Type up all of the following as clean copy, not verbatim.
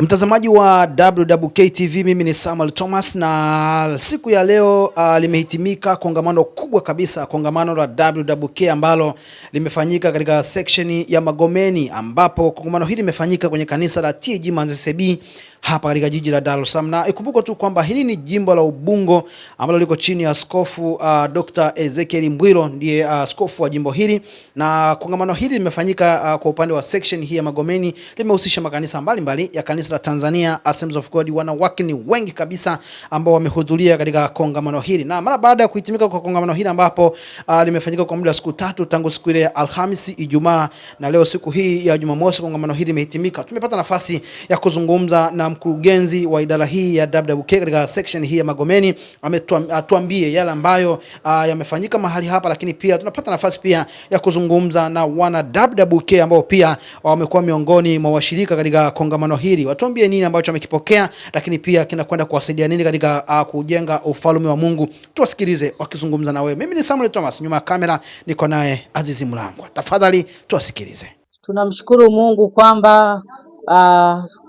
Mtazamaji wa WWK TV, mimi ni Samuel Thomas, na siku ya leo limehitimika kongamano kubwa kabisa, kongamano la WWK ambalo limefanyika katika section ya Magomeni, ambapo kongamano hili limefanyika kwenye kanisa la TAG Manzese hapa katika jiji la Dar es Salaam. Na ikumbuko tu kwamba hili ni jimbo la Ubungo ambalo liko chini ya askofu Dr. Ezekiel Mbwilo, ndiye askofu wa jimbo hili. Na kongamano hili limefanyika kwa upande wa section hii ya Magomeni, limehusisha makanisa mbalimbali ya kanisa la Tanzania Assemblies of God. Wanawake ni wengi kabisa ambao wamehudhuria katika kongamano hili. Na mara baada ya kuhitimika kwa kongamano hili ambapo limefanyika kwa muda wa siku 3 tangu siku ile ya Alhamisi, Ijumaa na leo siku hii ya Jumamosi, kongamano hili limehitimika. Tumepata nafasi ya kuzungumza na mkurugenzi wa idara hii ya WWK katika section hii ya Magomeni. Atuambie yale ambayo yamefanyika mahali hapa, lakini pia tunapata nafasi pia ya kuzungumza na wana WWK ambao pia wamekuwa miongoni mwa washirika katika kongamano hili. Watuambie nini ambacho wamekipokea, lakini pia kinakwenda kuwasaidia nini katika kujenga ufalme wa Mungu. Tuwasikilize wakizungumza na wewe. Mimi ni Samuel Thomas, nyuma ya kamera niko naye Azizi Mlangwa. Tafadhali tuwasikilize. Tunamshukuru Mungu kwamba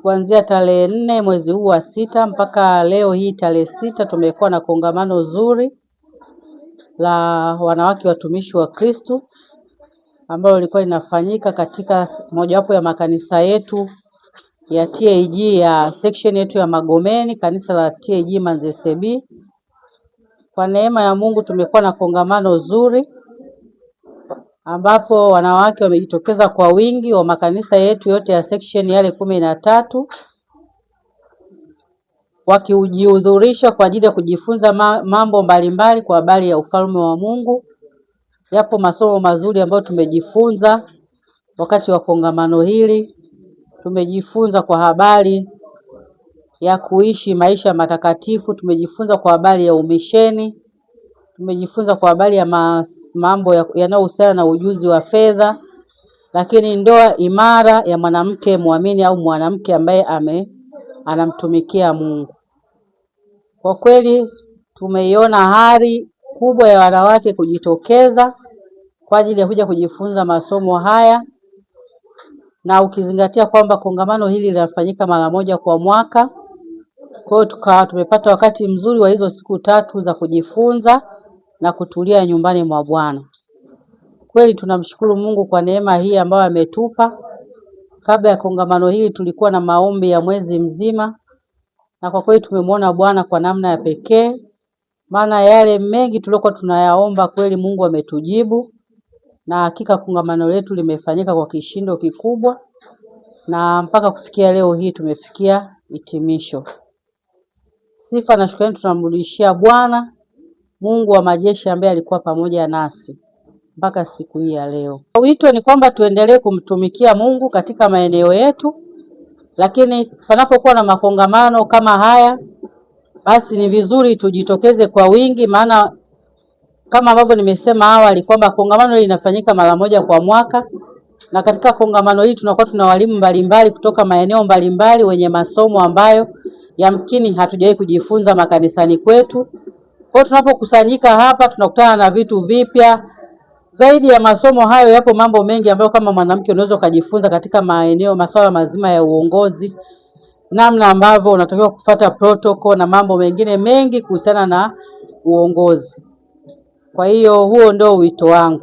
kuanzia tarehe 4 mwezi huu wa 6 mpaka leo hii tarehe 6 tumekuwa na kongamano zuri la wanawake watumishi wa Kristo ambalo lilikuwa linafanyika katika mojawapo ya makanisa yetu ya TAG ya section yetu ya Magomeni, kanisa la TAG Manzese. Kwa neema ya Mungu tumekuwa na kongamano zuri ambapo wanawake wamejitokeza kwa wingi wa makanisa yetu yote ya section yale 13 wakijihudhurisha kwa ajili ya kujifunza mambo mbalimbali kwa habari ya ufalme wa Mungu. Yapo masomo mazuri ambayo tumejifunza wakati wa kongamano hili. Tumejifunza kwa habari ya kuishi maisha matakatifu, tumejifunza kwa habari ya umisheni, tumejifunza kwa habari ya mambo yanayohusiana na ujuzi wa fedha, lakini ndoa imara ya mwanamke muamini au mwanamke ambaye anamtumikia Mungu. Kwa kweli tumeiona hari kubwa ya wanawake kujitokeza kwa ajili ya kuja kujifunza masomo haya, na ukizingatia kwamba kongamano hili linafanyika mara moja kwa mwaka. Kwa hiyo tumepata wakati mzuri wa hizo siku 3 za kujifunza na kutulia nyumbani mwa Bwana. Kweli tunamshukuru Mungu kwa neema hii ambayo ametupa. Kabla ya kongamano hili tulikuwa na maombi ya mwezi mzima, na kwa kweli tumemwona Bwana kwa namna ya pekee. Maana yale mengi tuliokuwa tunayaomba kweli Mungu ametujibu, na hakika kongamano letu limefanyika kwa kishindo kikubwa, na mpaka kufikia leo hii tumefikia hitimisho. Sifa na shukrani tunamrudishia Bwana Mungu wa majeshi ambaye alikuwa pamoja nasi mpaka siku hii ya leo. Wito ni kwamba tuendelee kumtumikia Mungu katika maeneo yetu, lakini panapokuwa na makongamano kama haya basi ni vizuri tujitokeze kwa wingi, maana kama ambavyo nimesema awali kwamba kongamano linafanyika mara moja kwa mwaka, na katika kongamano hili tunakuwa tuna walimu mbalimbali kutoka maeneo mbalimbali wenye masomo ambayo yamkini hatujawahi kujifunza makanisani kwetu. Kwa hiyo tunapokusanyika hapa tunakutana na vitu vipya. Zaidi ya masomo hayo, yapo mambo mengi ambayo kama mwanamke unaweza kujifunza katika masuala mazima ya uongozi, namna ambavyo unatakiwa kufuata protocol na mambo mengine mengi kuhusiana na uongozi. Kwa hiyo huo ndio wito wangu.